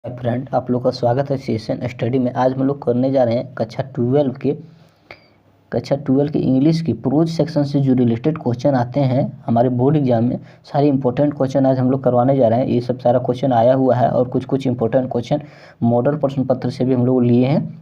Friend, आप लोग का स्वागत है सेशन स्टडी में। आज हम लोग करने जा रहे हैं कक्षा 12 के इंग्लिश की प्रोज सेक्शन से जो रिलेटेड क्वेश्चन आते हैं हमारे बोर्ड एग्जाम में। सारे इंपॉर्टेंट क्वेश्चन आज हम लोग करवाने जा रहे हैं। ये सब सारा क्वेश्चन आया हुआ है और कुछ इंपॉर्टेंट क्वेश्चन मॉडल प्रश्न पत्र से भी हम लोग लिए हैं,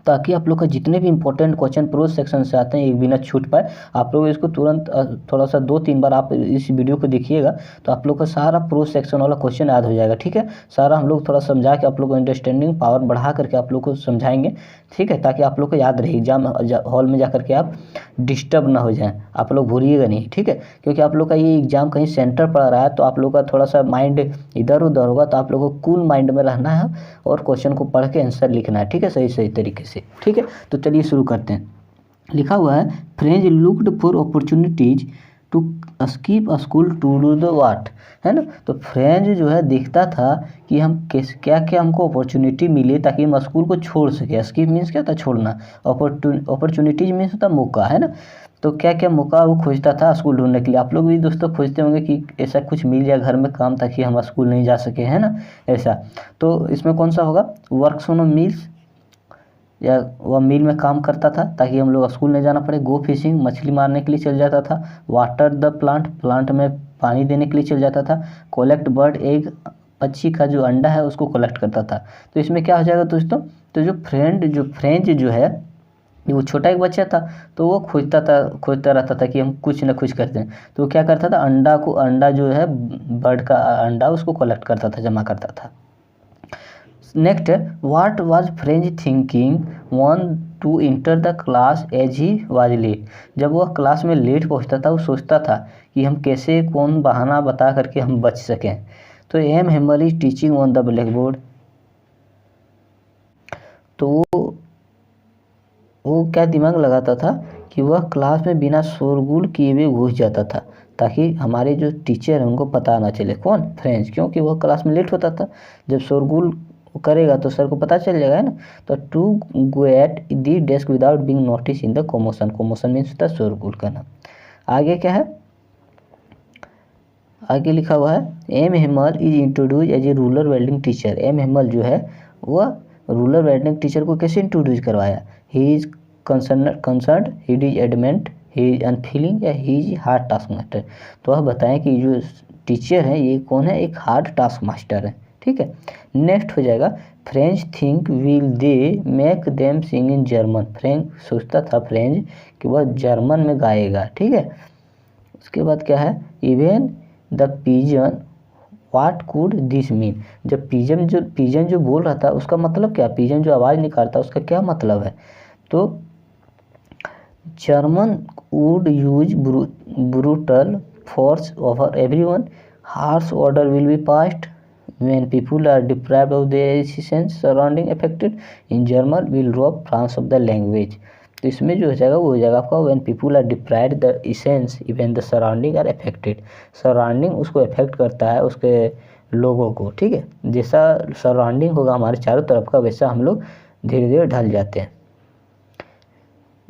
ताकि आप लोग का जितने भी इंपॉर्टेंट क्वेश्चन प्रोज सेक्शन से आते हैं एक भी ना छूट पाए। आप लोग इसको तुरंत थोड़ा सा 2-3 बार आप इस वीडियो को देखिएगा तो आप लोग का सारा प्रोज सेक्शन वाला क्वेश्चन याद हो जाएगा। ठीक है, सारा हम लोग थोड़ा समझा के आप लोग को अंडरस्टैंडिंग पावर बढ़ा करके आप लोग को समझाएंगे। ठीक है, ताकि आप लोग को याद रहे, एग्जाम हॉल में जा करके आप डिस्टर्ब ना हो जाएं, आप लोग भूलिएगा नहीं। ठीक है, क्योंकि आप लोग का ये एग्जाम कहीं सेंटर पड़ रहा है तो आप लोग का थोड़ा सा माइंड इधर उधर होगा, तो आप लोग को कूल माइंड में रहना है और क्वेश्चन को पढ़ के आंसर लिखना है। ठीक है, सही तरीके से। ठीक है, तो चलिए शुरू करते हैं। लिखा हुआ है, French looked for opportunities to skip school to do the what, है ना। तो फ्रेंच जो है देखता था कि हम क्या क्या हमको अपॉर्चुनिटी मिले ताकि हम स्कूल को छोड़ सके। स्कीप मीन्स क्या था, छोड़ना। अपॉर्चुनिटीज मीन्स होता मौका, है ना। तो क्या क्या मौका वो खोजता था स्कूल ढूंढने के लिए। आप लोग भी दोस्तों खोजते होंगे कि ऐसा कुछ मिल जाए घर में काम ताकि हम स्कूल नहीं जा सके, है ना, ऐसा। तो इसमें कौन सा होगा, वर्क्स ऑन मिल्स, या वह मिल में काम करता था ताकि हम लोग स्कूल नहीं जाना पड़े। गो फिशिंग, मछली मारने के लिए चल जाता था। वाटर द प्लांट, प्लांट में पानी देने के लिए चल जाता था। कलेक्ट बर्ड एग, पक्षी का जो अंडा है उसको कलेक्ट करता था। तो इसमें क्या हो जाएगा दोस्तों, तो जो फ्रेंच जो है वो छोटा एक बच्चा था, तो वो खोजता रहता था कि हम कुछ ना कुछ करते हैं। तो वो क्या करता था, अंडा जो है बर्ड का अंडा उसको कलेक्ट करता था, जमा करता था। नेक्स्ट है, what was French thinking one to enter the class as he was late. जब वह क्लास में लेट पहुंचता था वो सोचता था कि हम कैसे कौन बहाना बता करके हम बच सकें। तो M Hamel is teaching on the blackboard. तो वो क्या दिमाग लगाता था कि वह क्लास में बिना शोरगुल किए हुए घुस जाता था ताकि हमारे जो टीचर हैं उनको पता ना चले। कौन, फ्रेंच, क्योंकि वह क्लास में लेट होता था। जब शोरगुल करेगा तो सर को पता चल जाएगा, है ना। तो to go at the desk without being notice in the commotion. Commotion means होता है शोरगुल करना। आगे क्या है, आगे लिखा हुआ है, M Hamel is introduce as a rural welding teacher. M Hamel जो है वह रूरल वेल्डिंग टीचर को कैसे इंट्रोड्यूस करवाया। He is concern, he is adamant, he is unfeeling, या he is hard task master. तो आप बताएं कि जो टीचर है ये कौन है, एक हार्ड टास्क मास्टर है। ठीक है, नेक्स्ट हो जाएगा, French think will they make them sing in German. French सोचता था फ्रेंच कि वह जर्मन में गाएगा। ठीक है, उसके बाद क्या है, even the pigeon what could this mean. जब पिजन जो बोल रहा था उसका मतलब क्या, पिजन जो आवाज़ निकालता उसका क्या मतलब है। तो German would use brutal force over everyone, harsh order will be passed when people are deprived of their essence surrounding affected, in German will rob France of the language। तो इसमें जो हो जाएगा वो हो जाएगा आपका when people are deprived the essence even the surrounding are affected। Surrounding उसको अफेक्ट करता है, उसके लोगों को। ठीक है, जैसा सराउंडिंग होगा हमारे चारों तरफ का वैसा हम लोग धीरे धीरे ढल जाते हैं।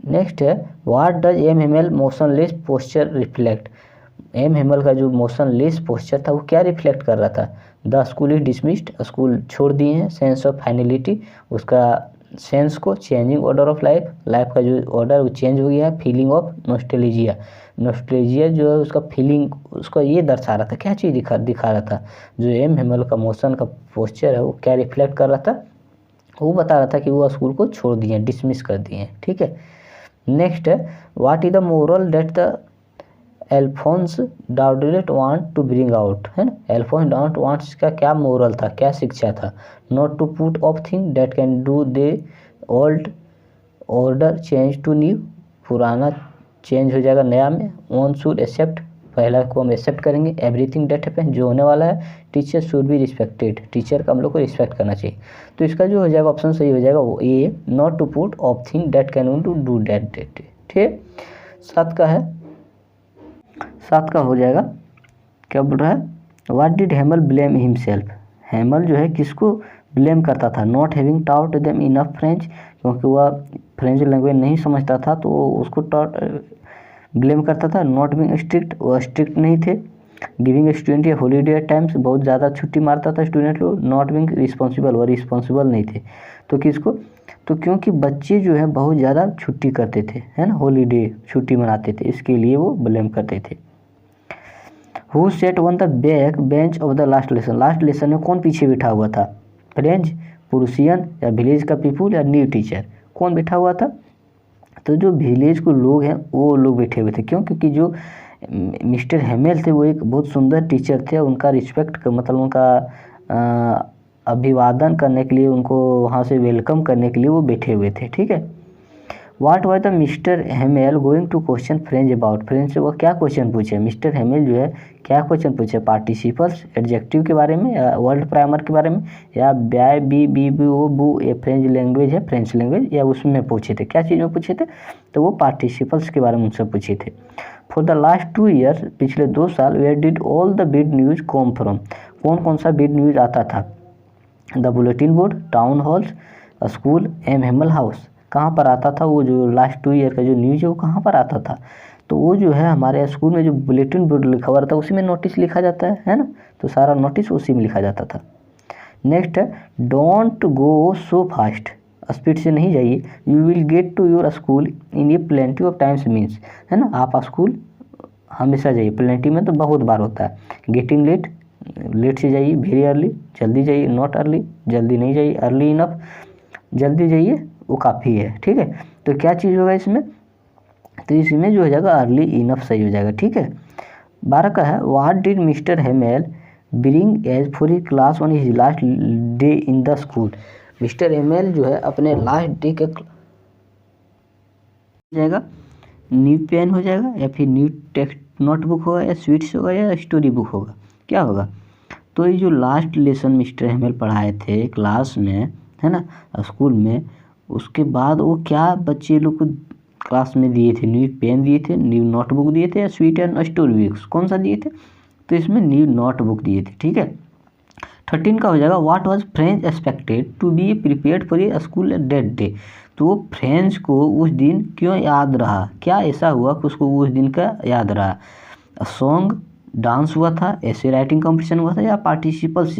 नेक्स्ट है, what does M Hamel motionless posture reflect. M Hamel का जो मोशनलेस पोस्चर था वो क्या रिफ्लेक्ट कर रहा था। The school is dismissed, school छोड़ दिए हैं। सेंस ऑफ फाइनलिटी, उसका सेंस को। Changing order of life, life का जो ऑर्डर वो चेंज हो गया है। फीलिंग ऑफ नॉस्टैल्जिया, नॉस्टैल्जिया जो है उसका फीलिंग, उसका ये दर्शा रहा था, क्या चीज़ दिखा रहा था। जो एम हेमल का मोशन का पोस्चर है वो क्या रिफ्लेक्ट कर रहा था, वो बता रहा था कि वो स्कूल को छोड़ दिए, डिसमिस कर दिए। ठीक है, नेक्स्ट है, what is the moral that the Alphonse डाउडेलेट वांट टू ब्रिंग आउट, है ना। एल्फोंस डाउडेलेट वांट्स का क्या मोरल था, क्या शिक्षा था। Not to put off thing that can do the old order change to new, पुराना चेंज हो जाएगा नया में। वन शुड एक्सेप्ट, पहला को हम एक्सेप्ट करेंगे। एवरीथिंग दैट हैपन, जो होने वाला है। Teacher should be respected, teacher का हम लोग को रिस्पेक्ट करना चाहिए। तो इसका जो हो जाएगा ऑप्शन सही हो जाएगा वो A, not to put off thing that can do that. ठीक है, सात का हो जाएगा, क्या बोल रहा है, what did Hemal blame himself. Hemal जो है किसको ब्लेम करता था, not having taut them enough French, क्योंकि वह फ्रेंच लैंग्वेज नहीं समझता था तो उसको ब्लेम करता था। नॉट बीइंग स्ट्रिक्ट, वह स्ट्रिक्ट नहीं थे। गिविंग स्टूडेंट या हॉलीडे एट टाइम्स, बहुत ज़्यादा छुट्टी मारता था स्टूडेंट लोग। नॉट बिंग रिस्पॉन्सिबल, वो रिस्पॉन्सिबल नहीं थे। तो किसको, तो क्योंकि बच्चे जो है बहुत ज़्यादा छुट्टी करते थे, है ना, हॉलीडे छुट्टी मनाते थे, इसके लिए वो ब्लेम करते थे। Who set on the back bench of the last lesson, last lesson में कौन पीछे बैठा हुआ था, फ्रेंच, पुरुषियन या विलेज का पीपुल या न्यू टीचर, कौन बैठा हुआ था। तो जो विलेज को लोग हैं वो लोग बैठे हुए थे, क्यों, क्योंकि जो मिस्टर हेमेल थे वो एक बहुत सुंदर टीचर थे, उनका रिस्पेक्ट मतलब उनका अभिवादन करने के लिए, उनको वहाँ से वेलकम करने के लिए वो बैठे हुए थे, ठीक है। What was the mister Hamel going to question French about, French से वो क्या क्वेश्चन पूछे, मिस्टर हेमेल जो है क्या क्वेश्चन पूछे, पार्टिसिपल्स एडजेक्टिव के बारे में, या वर्ल्ड प्राइमर के बारे में, या बाय बी ओ बू ये फ्रेंच लैंग्वेज है, फ्रेंच लैंग्वेज, या उसमें पूछे थे, क्या चीज़ में पूछे थे, तो वो पार्टिसिपल्स के बारे में उनसे पूछे थे। फॉर द लास्ट 2 ईयर्स, पिछले 2 साल, where did all the bad news come from, कौन कौन सा बिड न्यूज़ आता था, the bulletin board, town halls, school, M Hamel house, कहाँ पर आता था वो जो लास्ट 2 ईयर का जो न्यूज़ है वो कहाँ पर आता था, तो वो जो है हमारे स्कूल में जो बुलेटिन बोर्ड लिखा हुआ रहता है उसी में नोटिस लिखा जाता है ना, तो सारा नोटिस उसी में लिखा जाता था। नेक्स्ट है don't go so fast, speed से नहीं जाइए, you will get to your school in a plenty of times means, है ना, आप स्कूल हमेशा जाइए, प्लेंटी में तो बहुत बार होता है, गेटिंग लेट, लेट से जाइए, वेरी अर्ली, जल्दी जाइए, नॉट अर्ली, जल्दी नहीं जाइए, अर्ली इनफ, जल्दी जाइए वो काफ़ी है, ठीक है। तो क्या चीज़ होगा इसमें, तो इसमें जो हो जाएगा अर्ली इनफ सही हो जाएगा, ठीक है। 12 का है what did mister Hamel bring as for he class on his last day in the school, mister Hamel जो है अपने लास्ट डे के जाएगा, न्यू पेन हो जाएगा, या फिर न्यू टेक्स्ट नोटबुक होगा, या स्वीट्स होगा, या स्टोरी बुक होगा, क्या होगा। तो ये जो लास्ट लेसन मिस्टर हेमेल पढ़ाए थे क्लास में, है ना, स्कूल में, उसके बाद वो क्या बच्चे लोग को क्लास में दिए थे, न्यू पेन दिए थे, न्यू नोटबुक दिए थे, या स्वीट एंड स्टोरी बुक्स, कौन सा दिए थे, तो इसमें न्यू नोटबुक दिए थे, ठीक है। 13 का हो जाएगा what was French expected to be prepared for a school date day, तो वो फ्रेंच को उस दिन क्यों याद रहा, क्या ऐसा हुआ कि उसको उस दिन का याद रहा, सॉन्ग, डांस हुआ था, ऐसे राइटिंग कंपटीशन हुआ था, या पार्टिसिपल्स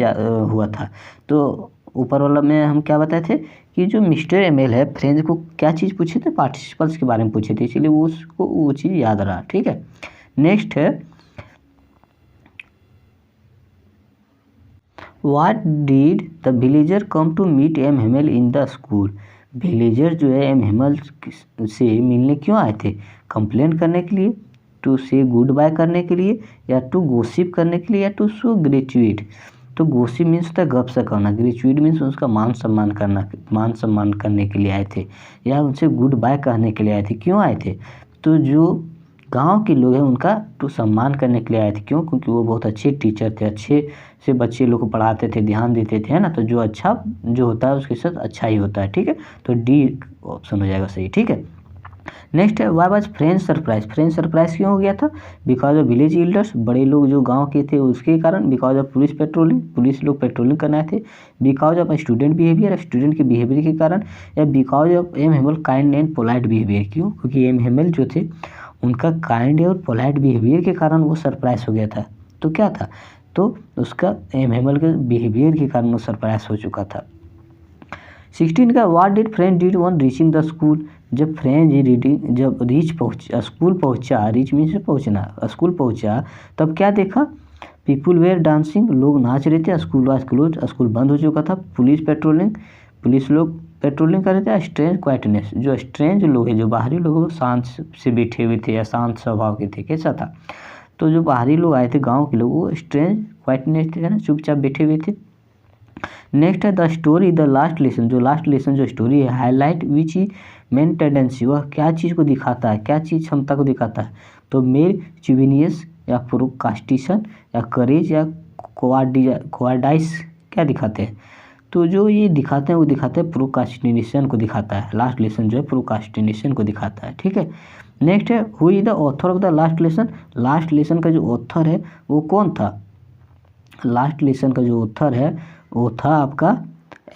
हुआ था। तो ऊपर वाला में हम क्या बताए थे कि जो मिस्टर एमेल है फ्रेंच को क्या चीज़ पूछे थे, पार्टिसिपल्स के बारे में पूछे थे, इसलिए वो उसको वो चीज़ याद रहा, ठीक है। नेक्स्ट है what did the villager come to meet M Hamel in the school, villager जो है एम हेमल से मिलने क्यों आए थे, कंप्लेन करने के लिए, टू से गुड बाय करने के लिए, या टू गोसिप करने के लिए, या टू शो ग्रेचुइट, तो गोसिप मीन्स होता है गप से करना, ग्रेचुइट मीन्स उसका मान सम्मान करना, मान सम्मान करने के लिए आए थे, या उनसे गुड बाय कहने के लिए आए थे, क्यों आए थे, तो जो गांव के लोग हैं उनका तो सम्मान करने के लिए आए थे, क्यों, क्योंकि वो बहुत अच्छे टीचर थे, अच्छे से बच्चे लोग को पढ़ाते थे, ध्यान देते थे, है ना, तो जो अच्छा जो होता है उसके साथ अच्छा ही होता है, ठीक है, तो डी ऑप्शन हो जाएगा सही, ठीक है। नेक्स्ट है why was French surprise, French surprise क्यों हो गया था, बिकॉज ऑफ विलेज एल्डर्स, बड़े लोग जो गांव के थे उसके कारण, because of police patrolling, police लोग पेट्रोलिंग करने आए थे, because of student behaviour, student के बिहेवियर के कारण, या because of M Hamel kind and polite behaviour, क्यों, क्योंकि एम हेमल जो थे उनका काइंड और पोलाइट बिहेवियर के कारण वो सरप्राइज हो गया था, तो क्या था, तो उसका एम हेमल के बिहेवियर के कारण वो सरप्राइज हो चुका था। 16 का what did French did on reaching the school, जब फ्रेंच रीडिंग जब स्कूल पहुंचा, रीच मीन्स पहुंचना, स्कूल पहुंचा तब क्या देखा, पीपुल वेयर डांसिंग, लोग नाच रहे थे, स्कूल वाज क्लोज, स्कूल बंद हो चुका था, पुलिस पेट्रोलिंग, पुलिस लोग पेट्रोलिंग कर रहे थे, स्ट्रेंज क्वाइटनेस, जो स्ट्रेंज लोग हैं, जो बाहरी लोग वो शांत से बैठे हुए थे या शांत स्वभाव के थे, कैसा था, तो जो बाहरी लोग आए थे गाँव के लोग वो स्ट्रेंज क्वाइटनेस थे ना, चुपचाप बैठे हुए थे। नेक्स्ट है the story the last lesson, जो लास्ट लेसन जो स्टोरी है, हाईलाइट विच ही मेन टेंडेंसी, वह क्या चीज़ को दिखाता है, क्या चीज़ क्षमता को दिखाता है, तो मेल चिविनियस, या प्रोकास्टिशन, या करेज, या कोवार्डाइस, क्या दिखाते हैं, तो जो ये दिखाते हैं वो दिखाते हैं प्रोकास्टिनेशन को दिखाता है, लास्ट लेसन जो है प्रोकास्टिनेशन को दिखाता है, ठीक है। नेक्स्ट है who is the author of the last lesson, last lesson का जो ऑथर है वो कौन था, लास्ट लेसन का जो ऑथर है वो था आपका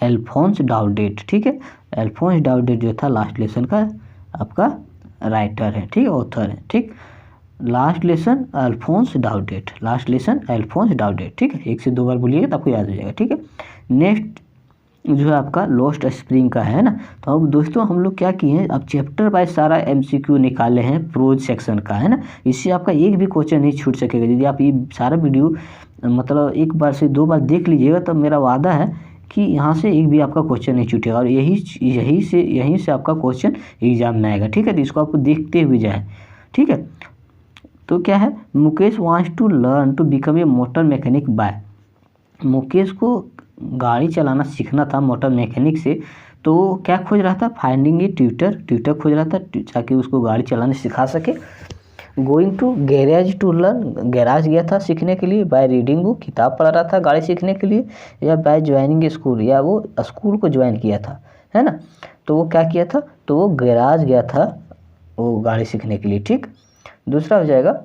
एल्फोंस डाउडेट, ठीक है, एल्फोंस डाउडेट जो था लास्ट लेसन का आपका राइटर है, ठीक है, ऑथर है, ठीक। Last lesson Alphonse Daudet, last lesson Alphonse Daudet, ठीक है, 1 से 2 बार बोलिएगा तो आपको याद हो जाएगा, ठीक है। नेक्स्ट जो है आपका लॉस्ट स्प्रिंग का है ना। तो अब दोस्तों हम लोग क्या किए हैं, अब चैप्टर वाइज सारा एमसीक्यू निकाले हैं प्रोज सेक्शन का, है ना। इससे आपका एक भी क्वेश्चन नहीं छूट सकेगा। यदि आप ये सारा वीडियो मतलब 1 बार से 2 बार देख लीजिएगा तो मेरा वादा है कि यहाँ से एक भी आपका क्वेश्चन नहीं छूटेगा, और यहीं से आपका क्वेश्चन एग्जाम में आएगा, ठीक है। तो इसको आपको देखते हुए जाए, ठीक है। तो क्या है, Mukesh wants to learn to become a motor mechanic by, Mukesh को गाड़ी चलाना सीखना था मोटर मैकेनिक से, तो क्या खोज रहा था, फाइंडिंग ए ट्यूटर खोज रहा था ताकि उसको गाड़ी चलाने सिखा सके। Going to garage to learn, garage गया था सीखने के लिए। बाय रीडिंग बुक, किताब पढ़ रहा था गाड़ी सीखने के लिए। या बाय ज्वाइनिंग स्कूल, या वो स्कूल को ज्वाइन किया था, है ना। तो वो क्या किया था, तो वो गैराज गया था वो गाड़ी सीखने के लिए, ठीक। दूसरा हो जाएगा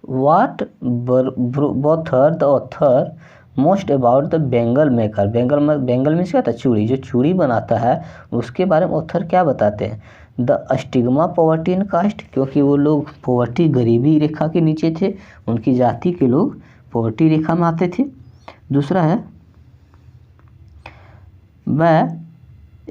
what बोथर the author most about the Bengal maker, Bengal means क्या था, चूड़ी, जो चूड़ी बनाता है उसके बारे में ऑथर क्या बताते हैं। The stigma poverty in caste, क्योंकि वो लोग पॉवर्टी गरीबी रेखा के नीचे थे, उनकी जाति के लोग पॉवर्टी रेखा में आते थे। दूसरा है वह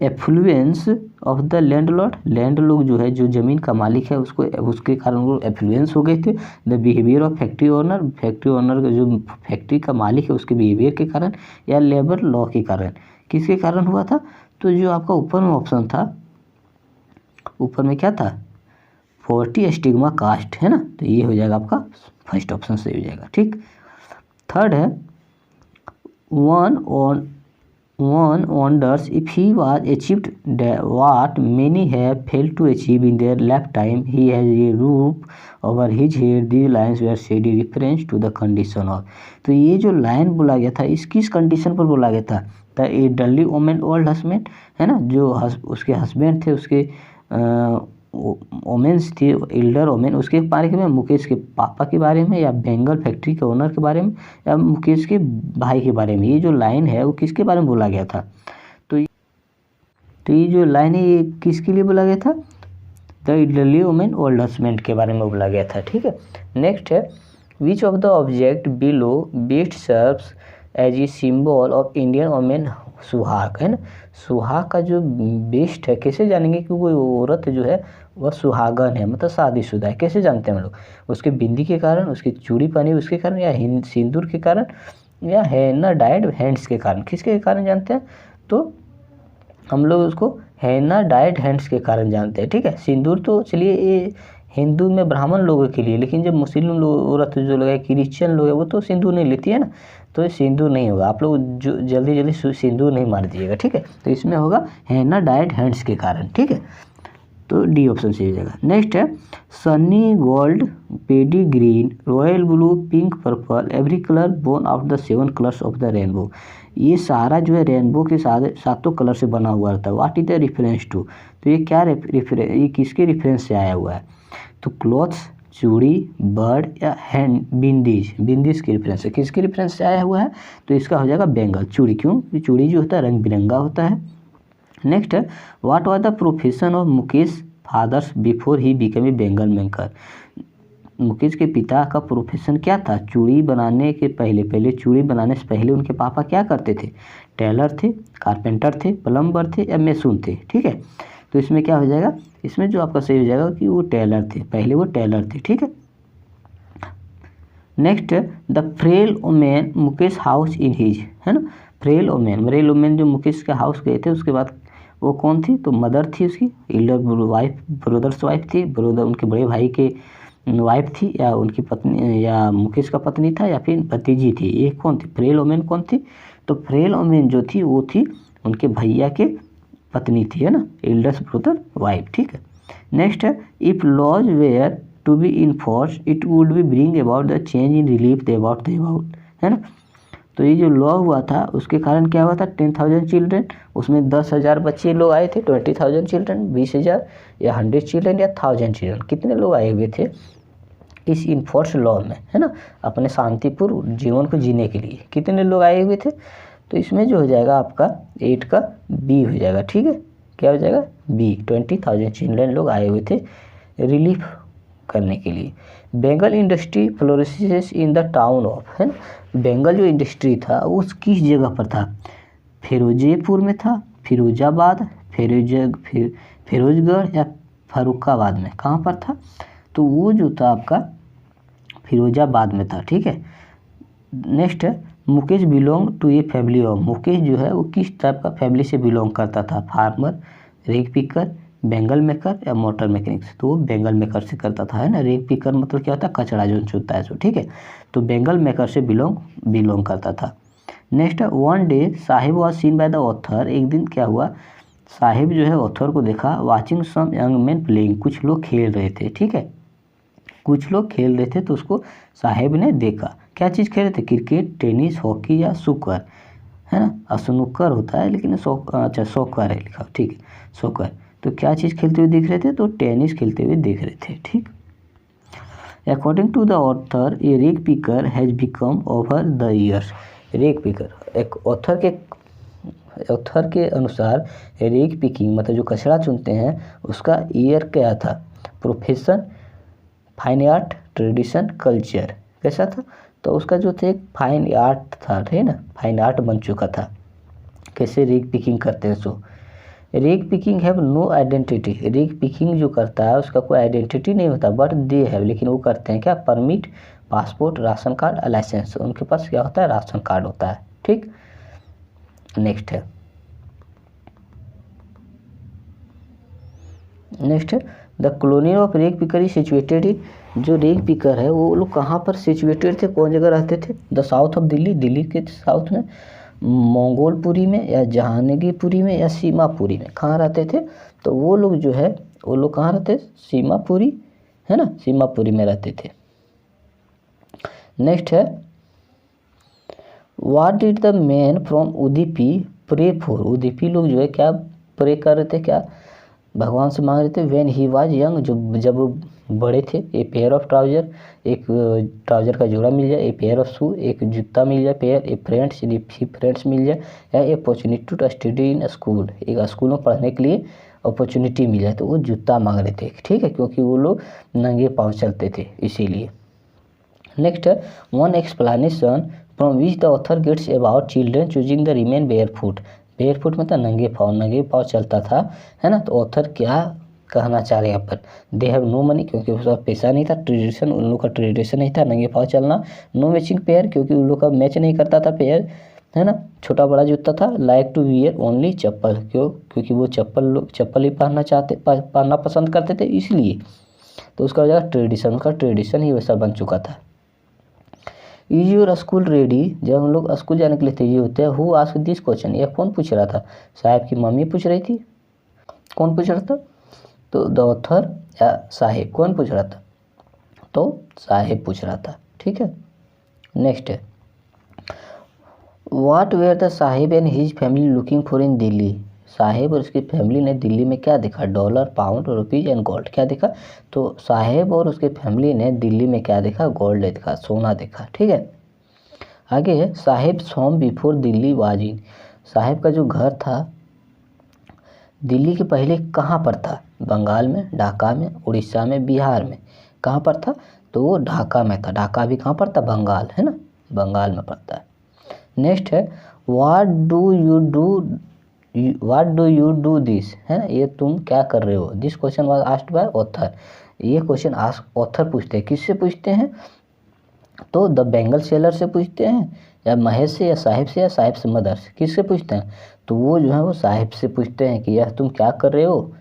affluence of the landlord, landlord जो है जो ज़मीन का मालिक है उसको, उसके कारण वो एफ्लुएंस हो गए थे। The behaviour of factory owner, factory owner का जो फैक्ट्री का मालिक है उसके बिहेवियर के कारण, या लेबर लॉ के कारण, किसके कारण हुआ था। तो जो आपका ऊपर में ऑप्शन था, ऊपर में क्या था, पॉवर्टी स्टिग्मा कास्ट, है ना। तो ये हो जाएगा आपका फर्स्ट ऑप्शन सही हो जाएगा, ठीक। थर्ड है one wonders if he was achieved what many have failed to achieve in their lifetime. He has a roof over his head. These lines were said in reference to the condition of. तो ये जो line बोला गया था इस किस condition पर बोला गया था, the elderly women old husband, है ना, जो उसके हस्बैंड थे, उसके वोमेन्स थी एल्डर वोमेन, उसके बारे में, मुकेश के पापा के बारे में, या बेंगल फैक्ट्री के ओनर के बारे में, या मुकेश के भाई के बारे में। ये जो लाइन है वो किसके बारे में बोला गया था, तो ये जो लाइन है ये किसके लिए बोला गया था, the elderly women old husband के बारे में बोला गया था, ठीक है। नेक्स्ट है which of the object below best serves as a symbol of Indian women suhag, है ना। सुहाग का जो बेस्ट है कैसे जानेंगे कि कोई औरत जो है वह सुहागन है, मतलब शादीशुदा है, कैसे जानते हैं हम लोग, उसके बिंदी के कारण, उसकी चूड़ी पहनी उसके कारण, या सिंदूर के कारण, या हैना डाइड हैंड्स के कारण, किसके कारण जानते हैं, तो हम लोग उसको हैना डाइड हैंड्स के कारण जानते हैं, ठीक है। सिंदूर तो चलिए ये हिंदू में ब्राह्मण लोगों के लिए, लेकिन जब मुस्लिम लोग औरत जो लोग है, क्रिश्चियन लोग है, वो तो सिंदूर नहीं लेती है ना, तो सिंदूर नहीं होगा। आप लोग जो जल्दी सिंदूर नहीं मार दीजिएगा, ठीक है। तो इसमें होगा हैना डाइड हैंड्स के कारण, ठीक है। तो डी ऑप्शन सही हो जाएगा। नेक्स्ट है sunny gold, paddy green, royal blue, pink, purple, every colour born of the 7 colours of the rainbow. ये सारा जो है रेनबो के सातों कलर से बना हुआ रहता है। What is the reference to, तो ये क्या ये किसके रेफरेंस से आया हुआ है, तो क्लॉथ्स, चूड़ी, बर्ड, या हैंड बिंदीज के रेफरेंस से, किसके रेफरेंस से आया हुआ है, तो इसका हो जाएगा बेंगल चूड़ी। क्यों, चूड़ी जो होता है रंग बिरंगा होता है। नेक्स्ट है what was the profession of Mukesh father's before he become a bangle maker, Mukesh के पिता का प्रोफेशन क्या था, चूड़ी बनाने के पहले चूड़ी बनाने से पहले उनके पापा क्या करते थे, टेलर थे, कारपेंटर थे, प्लम्बर थे, या मैसून थे, ठीक है। तो इसमें क्या हो जाएगा, इसमें जो आपका सही हो जाएगा कि वो टेलर थे, पहले वो टेलर थे, ठीक है। Next the frail woman Mukesh house in his, है ना, फ्रेल ओमेन जो मुकेश के हाउस गए थे उसके बाद वो कौन थी, तो मदर थी उसकी, एल्डर वाइफ, ब्रदर्स वाइफ थी, ब्रदर उनके बड़े भाई के वाइफ थी, या उनकी पत्नी, या मुकेश का पत्नी था, या फिर भतीजी थी। ये कौन थी, फ्रेल ओमेन कौन थी, तो फ्रेल ओमेन जो थी वो थी उनके भैया के पत्नी थी, है ना, एल्डर्स ब्रदर वाइफ, ठीक है। नेक्स्ट है if laws were to be enforce it would be bring about the change in relief they about, है ना। तो ये जो लॉ हुआ था उसके कारण क्या हुआ था, 10,000 चिल्ड्रेन, उसमें 10,000 बच्चे लोग आए थे, 20,000 चिल्ड्रेन, 20,000, या 100 चिल्ड्रेन, या 1000 चिल्ड्रेन, कितने लोग आए हुए थे इस इन्फोर्स लॉ में, है ना, अपने शांतिपूर्ण जीवन को जीने के लिए कितने लोग आए हुए थे। तो इसमें जो हो जाएगा आपका 8 का बी हो जाएगा, ठीक है। क्या हो जाएगा, बी, 20,000 चिल्ड्रेन लोग आए हुए थे रिलीफ करने के लिए। Bangle industry flourishes in the town of, है ना। बेंगल जो इंडस्ट्री था उस किस जगह पर था, फिरोजपुर में था, फिरोजाबाद, फिरोजगढ़ या फर्रुखाबाद में, कहाँ पर था, तो वो जो था आपका फिरोजाबाद में था, ठीक है। नेक्स्ट है Mukesh belong to a family of, Mukesh जो है वो किस टाइप का फैमिली से बिलोंग करता था, फार्मर, रेग पिकर, बेंगल मेकर या मोटर मैकेनिक्स, तो वो बेंगल मेकर से करता था, है ना। रेग पिकर मतलब क्या होता है, कचरा जो चुनता है सो, ठीक है। तो बेंगल मेकर से बिलोंग करता था। Next one day Sahib was seen by the author, एक दिन क्या हुआ, साहिब जो है ऑथर को देखा, watching some young man playing, कुछ लोग खेल रहे थे, ठीक है, कुछ लोग खेल रहे थे तो उसको साहिब ने देखा। क्या चीज़ खेल रहे थे, क्रिकेट, टेनिस, हॉकी या सुकर, है ना। स्नूकर होता है लेकिन अच्छा सोकर है लिखा, ठीक है, सोकर। तो क्या चीज़ खेलते हुए दिख रहे थे, तो टेनिस खेलते हुए दिख रहे थे, ठीक। अकॉर्डिंग टू द ऑथर ए रेग picker has become over the years, रेग पिकर एक ऑथर के अनुसार रेग पिकिंग मतलब जो कचरा चुनते हैं उसका ईयर क्या था, profession, fine art, tradition, culture, कैसा था, तो उसका जो थे एक फाइन आर्ट था, है ना, फाइन आर्ट बन चुका था। कैसे रेग पिकिंग करते हैं, सो रेग पिकिंग हैव नो आइडेंटिटी, रेग पिकिंग जो करता है उसका कोई आइडेंटिटी नहीं होता, बट दे हैव, लेकिन वो करते हैं क्या, permit, passport, ration card, licence, उनके पास क्या होता है, राशन कार्ड होता है, ठीक। नेक्स्ट है द कॉलोनी ऑफ रेग पिकर इज सिचुएटेड इन, जो रेग पिकर है वो लोग कहाँ पर सिचुएटेड थे, कौन जगह रहते थे, the south of Delhi, Delhi के साउथ में, मंगोलपुरी में या जहांगीरपुरी में या सीमापुरी में, कहाँ रहते थे, तो वो लोग जो है वो लोग कहाँ रहते, सीमापुरी, है ना, सीमापुरी में रहते थे। नेक्स्ट है what did the man from Udipi pray for, Udipi लोग जो है क्या प्रे कर रहे थे, क्या भगवान से मांग रहे थे, व्हेन ही वाज यंग, जब बड़े थे, ए पेयर ऑफ ट्राउजर, एक ट्राउजर का जोड़ा मिल जाए, ए पेयर ऑफ शू, एक जूता मिल जाए, पेयर, ए फ्रेंड्स, यदि फ्रेंड्स मिल जाए, या a opportunity to study in school, एक स्कूल में पढ़ने के लिए अपॉर्चुनिटी मिल जाए, तो वो जूता मांग रहे थे, ठीक है, क्योंकि वो लोग नंगे पाँव चलते थे इसीलिए। नेक्स्ट है one explanation from which the author gets about children choosing the remain barefoot, barefoot मतलब नंगे पाँव चलता था, है ना। तो ऑथर क्या कहना चाह रहे हैं यहाँ पर, दे हैव नो मनी, क्योंकि उसका पैसा नहीं था, ट्रेडिशन उन लोग का ट्रेडिशन नहीं था नंगे पाँव चलना, नो मैचिंग पेयर, क्योंकि उन लोग का मैच नहीं करता था पेयर, है ना, छोटा बड़ा जूता था, लाइक टू वियर ओनली चप्पल, क्योंकि वो चप्पल ही पहनना पसंद करते थे इसलिए, तो उसका वजह ट्रेडिशन, उसका ट्रेडिशन ही वैसा बन चुका था। इज योर स्कूल रेडी, जब हम लोग स्कूल जाने के लिए तैयार होते हैं, हु आस्क्ड दिस क्वेश्चन, यह कौन पूछ रहा था, साहिब की मम्मी पूछ रही थी, कौन पूछ रहा था, तो द ऑथर या साहिब, कौन पूछ रहा था, तो साहिब पूछ रहा था, ठीक है। नेक्स्ट है what were the sahib and his family looking for in Delhi, sahib और उसकी फैमिली ने दिल्ली में क्या देखा, dollar, pound, rupees and gold, क्या देखा, तो साहिब और उसके फैमिली ने दिल्ली में क्या देखा, गोल्ड देखा, सोना देखा, ठीक है। आगे है Sahib home before Delhi was in, Sahib का जो घर था दिल्ली के पहले कहाँ पर था, बंगाल में, ढाका में, उड़ीसा में, बिहार में, कहाँ पर था, तो वो ढाका में था, ढाका भी कहाँ पर था, बंगाल, है ना, बंगाल में पड़ता है। नेक्स्ट है what do you do this, है ना, ये तुम क्या कर रहे हो, this question was asked by author, ये क्वेश्चन ऑथर पूछते हैं, किससे पूछते हैं, तो द बेंगल सेलर से पूछते हैं, या महेश से, या साहिब से, या साहिब से मदर से, किससे पूछते हैं, तो वो जो है वो साहिब से पूछते हैं कि यह तुम क्या कर रहे हो,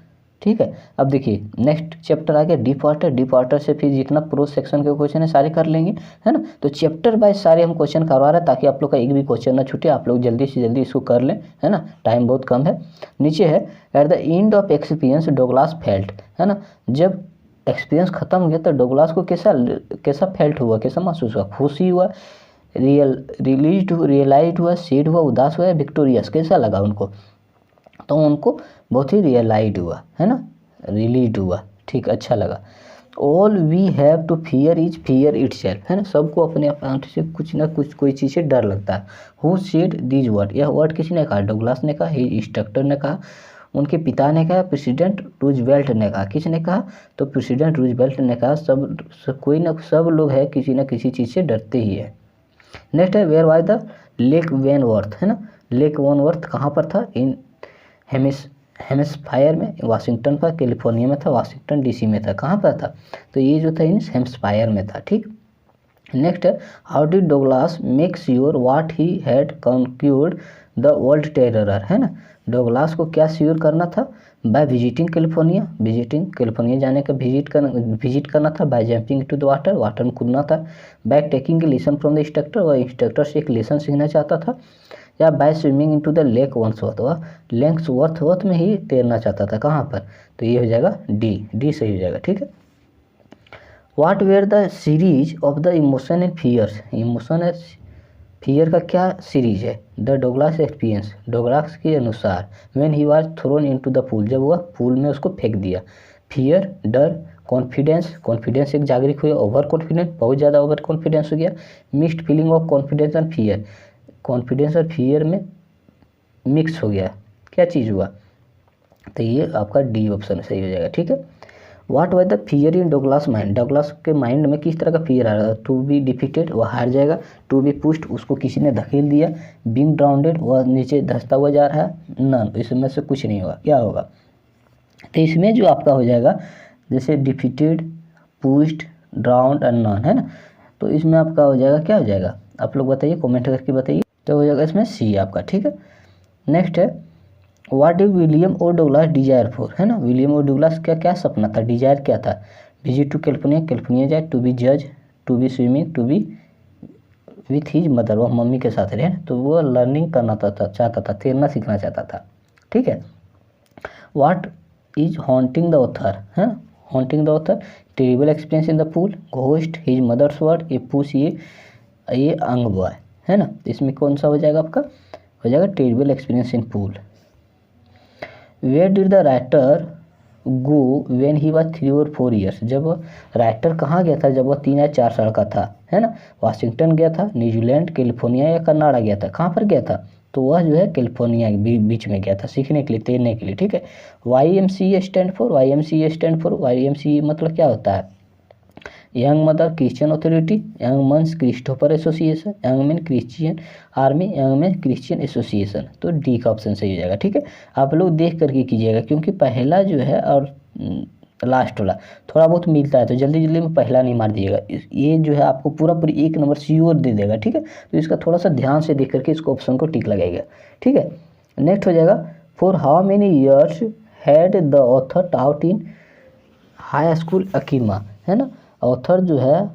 ठीक है। अब देखिए नेक्स्ट चैप्टर आ गया डीप वाटर से फिर जितना प्रो सेक्शन के क्वेश्चन है सारे कर लेंगे, है ना। तो चैप्टर वाइज सारे हम क्वेश्चन करवा रहे हैं ताकि आप लोग का एक भी क्वेश्चन ना छूटे, आप लोग जल्दी से जल्दी इसको कर लें, है ना, टाइम बहुत कम है। नीचे है at the end of experience Douglas felt, है ना, जब एक्सपीरियंस खत्म हो गया तो डोगलास को कैसा फेल्ट हुआ, कैसा महसूस हुआ, खुशी हुआ, रियलाइज हुआ, सैड हुआ, उदास हुआ, विक्टोरियस, कैसा लगा उनको, तो उनको बहुत ही रियलाइज हुआ, है ना, रिलीज हुआ, ठीक, अच्छा लगा। All we have to fear is fear itself, है ना, सबको अपने आप से कुछ ना कुछ कोई चीज़ से डर लगता है। हु सेड दीज वर्ड, यह वर्ड किसी ने कहा, डगलास ने कहा, ही इंस्ट्रक्टर ने कहा, उनके पिता ने कहा, प्रेसिडेंट रूजवेल्ट ने कहा। किसने कहा? तो प्रेसिडेंट रूजवेल्ट ने कहा सब लोग है किसी न किसी चीज़ से डरते ही है। नेक्स्ट है वेयर वाज द लेक वेनवर्थ, है ना। लेक वेनवर्थ कहाँ पर था? इन हेम्सफायर में, वाशिंगटन पर, कैलिफोर्निया में था, वाशिंगटन डीसी में था। कहाँ पर था? तो ये जो था इन हेम्सफायर में था। ठीक। नेक्स्ट है how did Douglas make sure what he had conquered the world terror, है ना। डोगलास को क्या श्योर करना था? बाय विजिटिंग कैलिफोर्निया जाने का विजिट करना था। By jumping to the water में कूदना था। By taking a lesson from the instructor, वह इंस्ट्रक्टर से एक लेसन सीखना चाहता था। या by swimming into the lake Wentworth, वह लेक वर्थ में ही तैरना चाहता था। कहाँ पर? तो ये हो जाएगा डी सही हो जाएगा। ठीक है। What were the series of the emotion and fears, emotion and fear का क्या सीरीज है? द डोगलास एक्सपीरियंस, डोगलास के अनुसार when he was thrown into the pool, जब वह पूल में उसको फेंक दिया। फियर डर, कॉन्फिडेंस एक जागृत हुआ, ओवर कॉन्फिडेंस बहुत ज़्यादा ओवर कॉन्फिडेंस हो गया। Mixed feeling of confidence and fear, confidence और फियर में मिक्स हो गया। क्या चीज़ हुआ? तो ये आपका डी ऑप्शन सही हो जाएगा। ठीक है। What was the fear in Douglas mind, Douglas के माइंड में किस तरह का फियर आ रहा था? टू बी डिफीटेड, वह हार जाएगा। टू बी पुश्ड, उसको किसी ने धकेल दिया। बीइंग ड्राउंडेड, वह नीचे धंसता हुआ जा रहा है। नन, इसमें से कुछ नहीं होगा। क्या होगा? तो इसमें जो आपका हो जाएगा जैसे डिफीटेड, पुश्ड, ड्राउंड और नन, है ना। तो इसमें आपका हो जाएगा, क्या हो जाएगा आप लोग बताइए, कमेंट करके बताइए। तो हो जाएगा इसमें सी आपका। ठीक है। नेक्स्ट है what did William O Douglas desire for, है ना। विलियम ओ डगलास का क्या सपना था? डिजायर क्या था? विजिट टू कैलिफोर्निया जाए। टू बी जज, to be swimming, to be with his mother, वह मम्मी के साथ रहे। तो वो लर्निंग करना चाहता था, तैरना सीखना चाहता था। ठीक है। What is haunting the author, है ना। Haunting the author terrible experience in the pool, ghost, his mother's word, ये पूछ ये अंग बॉय, है ना। इसमें कौन सा हो जाएगा आपका? हो जाएगा terrible experience in pool. Where did the writer go when he was 3 और 4 ईयर्स, जब राइटर कहाँ गया था जब वह 3 या 4 साल का था, है ना। वाशिंगटन गया था, न्यूजीलैंड, कैलिफोर्निया या कनाडा गया था। कहाँ पर गया था? तो वह जो है कैलिफोर्निया के बीच में गया था सीखने के लिए, तैरने के लिए। ठीक है। YMCA स्टैंड फॉर YMCA मतलब क्या होता है? Young mother Christian authority, young man's Christopher association, young man Christian army, young man Christian association. तो डी का ऑप्शन सही हो जाएगा। ठीक है। आप लोग देख करके कीजिएगा क्योंकि पहला जो है और लास्ट वाला थोड़ा बहुत मिलता है, तो जल्दी जल्दी में पहला नहीं मार दिएगा। ये जो है आपको पूरी 1 नंबर श्योर दे देगा। ठीक है। तो इसका थोड़ा सा ध्यान से देख करके इसको ऑप्शन को टिक लगाएगा। ठीक है। नेक्स्ट हो जाएगा for how many years had the author taught in high school अकीमा, है ना। ऑथर जो है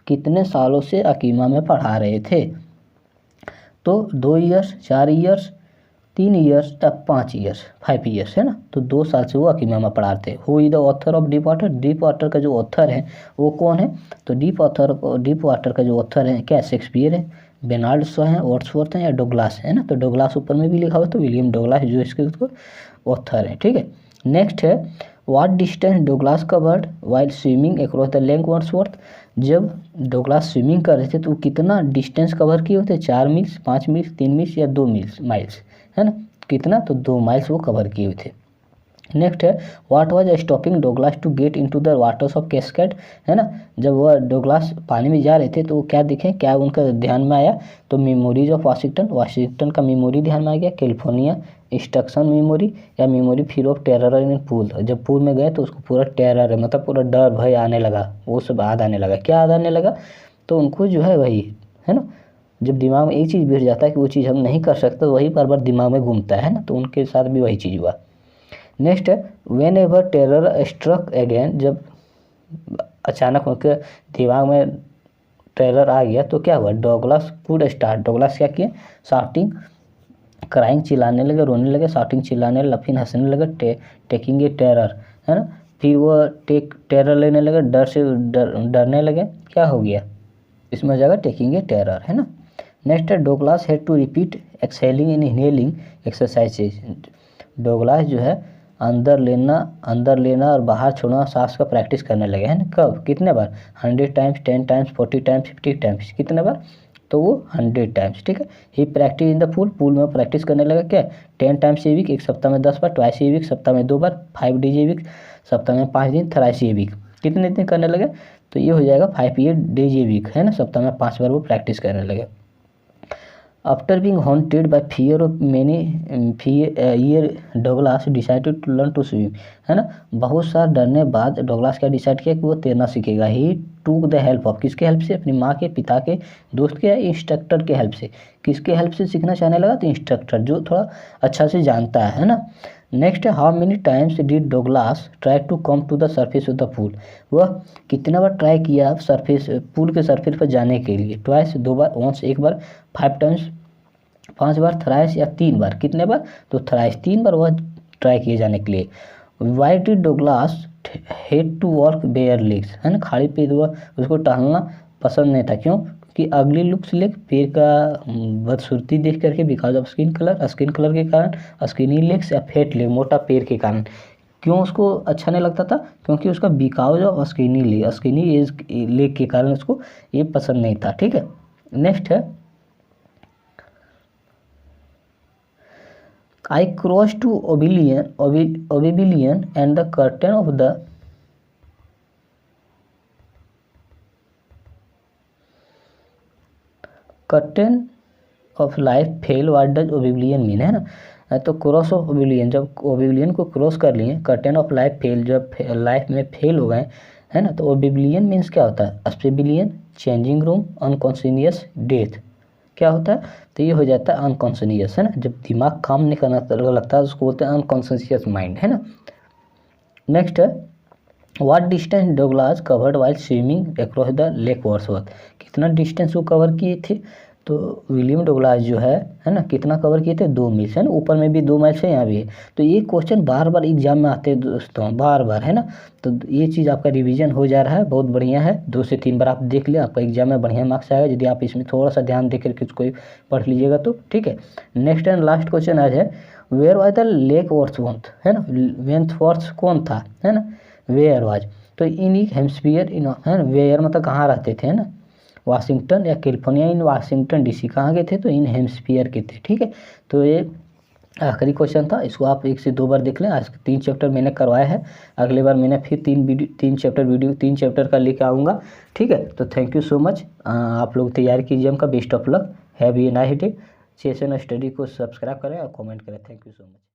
कितने सालों से अकीमा में पढ़ा रहे थे? तो 2 ईयर्स, 4 ईयर्स, 3 ईयर्स या 5 ईयर्स, 5 ईयर्स, है ना। तो 2 साल से वो अकीमा में पढ़ाते। Who is the author of deep water, deep water का जो ऑथर है वो कौन है? तो डीप वाटर का जो ऑथर है क्या? शेक्सपियर है, बेनार्ड शॉ है, वर्ड्सवर्थ है या डोगलास है ना। तो डोगलास ऊपर में भी लिखा हुआ है, तो विलियम डोगलास जो इसके ऑथर है। ठीक है। नेक्स्ट है what distance Douglas covered while swimming across the lake Wordsworth, जब डोगलास स्विमिंग कर रहे थे तो कितना डिस्टेंस कवर किए होते? 4 मील्स, 5 मील्स, 3 मील्स या 2 माइल्स, है ना। कितना? तो 2 माइल्स वो कवर किए हुए थे। नेक्स्ट है what was stopping Douglas to get into the waters of Cascade, है ना। जब वह डोगलास पानी में जा रहे थे तो क्या दिखे, क्या उनका ध्यान में आया? तो मेमोरीज ऑफ वाशिंगटन का मेमोरी ध्यान में आ गया। कैलिफोर्निया इंस्ट्रक्शन मेमोरी या मेमोरी फिर ऑफ टेरर इन पूल, जब पूल में गए तो उसको पूरा टेरर मतलब पूरा डर भय आने लगा, वो सब याद आने लगा। क्या याद आने लगा? तो उनको जो है वही, है ना। जब दिमाग में एक चीज़ बैठ जाता है कि वो चीज़ हम नहीं कर सकते, वही बार बार दिमाग में घूमता है ना। तो उनके साथ भी वही चीज़ हुआ। नेक्स्ट है whenever terror struck again, जब अचानक उनके दिमाग में टेरर आ गया तो क्या हुआ? डोगलास कुड स्टार्ट, डोगलास क्या किए? शाउटिंग, क्राइंग, चिल्लाने लगे, रोने लगे, शाउटिंग, चिल्लाने लगे, फिर हंसने लगे, टेकिंग ए टेरर, है ना। फिर वो टेरर लेने लगे, डर से डरने लगे। क्या हो गया? इसमें हो जाएगा टेकिंग ए टेरर, है ना। नेक्स्ट है Douglas had to repeat exhaling in inhaling exercises, Douglas जो है अंदर लेना और बाहर छोड़ना सांस का प्रैक्टिस करने लगे, हैं ना। कब? कितने बार? 100 टाइम्स, 10 टाइम्स, 40 टाइम्स, 50 टाइम्स, कितने बार? तो वो 100 टाइम्स, ठीक है। ही प्रैक्टिस इन द पूल में प्रैक्टिस करने लगा क्या 10 टाइम्स ए वीक, एक सप्ताह में 10 बार, ट्वाइस ए वीक सप्ताह में 2 बार, 5 डेज ए वीक सप्ताह में 5 दिन, थ्राइस ए वीक कितने दिन करने लगे, तो ये हो जाएगा 5 डेज ए वीक, है ना, सप्ताह में 5 बार वो प्रैक्टिस करने लगे। After being haunted by fear of many year Douglas decided to learn to swim, है ना, बहुत सारा डरने बाद डगलास क्या डिसाइड किया कि वो तैरना सीखेगा। ही टूक द हेल्प ऑफ, किसके हेल्प से, अपनी माँ के, पिता के, दोस्त के या इंस्ट्रक्टर के हेल्प से। किसके हेल्प से सीखना चाहने लगा, तो इंस्ट्रक्टर जो थोड़ा अच्छा से जानता है ना। नेक्स्ट है how many times did Douglas try to come to the surface of the pool, वह कितना बार ट्राई किया सरफेस पूल के सरफेस पर जाने के लिए, ट्वाइस 2 बार, वंस 1 बार, 5 टाइम्स 5 बार, थ्राइस या 3 बार, कितने बार, तो थ्राइस 3 बार वह ट्राई किए जाने के लिए। Why did Douglas had to walk bare legs, है ना, खाली पैर वह उसको टहलना पसंद नहीं था, क्यों, कि अगली लुक्स लेग, पैर का बदसूरती देख करके, बिकॉज ऑफ स्किन कलर के कारण, स्किनी लेग्स या फेट लेग, मोटा पैर के कारण। क्यों उसको अच्छा नहीं लगता था, क्योंकि उसका because of skinny as leg के कारण उसको ये पसंद नहीं था, ठीक है। नेक्स्ट है I crossed to Oblivion and the curtain of the life fell. What does Oblivion mean, है ना, तो क्रॉस ऑफ ओबिलियन, जब ओबिलियन को क्रॉस कर लिए, कर्टेन ऑफ लाइफ फेल, जब लाइफ में फेल हो गए, है ना, तो ओबिलियन मीन्स क्या होता है, अस्पेबिलियन, चेंजिंग रूम, अनकॉन्शियस डेथ, क्या होता है, तो ये हो जाता है अनकॉन्शियस, है ना, जब दिमाग काम नहीं करना लगता है उसको बोलते हैं अनकॉन्शियस माइंड, है ना। नेक्स्ट है what distance Douglas covered while swimming across the lake Wordsworth, कितना डिस्टेंस वो कवर किए थे, तो विलियम डगलास जो है ना, कितना कवर किए थे, 2 मील, है ना, ऊपर में भी 2 मील है, यहाँ भी है। तो ये क्वेश्चन बार बार एग्जाम में आते हैं दोस्तों, बार बार, है ना, तो ये चीज़ आपका रिवीजन हो जा रहा है, बहुत बढ़िया है। 2 से 3 बार आप देख लिया, आपका एग्जाम में बढ़िया मार्क्स आएगा यदि आप इसमें थोड़ा सा ध्यान देकर के उसको पढ़ लीजिएगा तो, ठीक है। नेक्स्ट एंड लास्ट क्वेश्चन आज है where was the lake Wordsworth, है ना, वेंथवर्थ कौन था, है ना, वेयर वाज, तो इन हेम्स्फीयर इन, है ना, वेयर मतलब कहाँ रहते थे, है ना, वाशिंगटन या कैलिफोर्निया, इन वाशिंगटन डीसी कहाँ के थे, तो इन हेम्स्फीयर के थे, ठीक है। तो ये आखिरी क्वेश्चन था, इसको आप 1 से 2 बार देख लें। आज 3 चैप्टर मैंने करवाया है, अगली बार मैंने फिर 3 चैप्टर का लेके आऊँगा, ठीक है। तो थैंक यू सो मच, आप लोग तैयारी कीजिए, एग्जाम का best of luck, have a nice day. Session study को सब्सक्राइब करें और कमेंट करें, थैंक यू सो मच।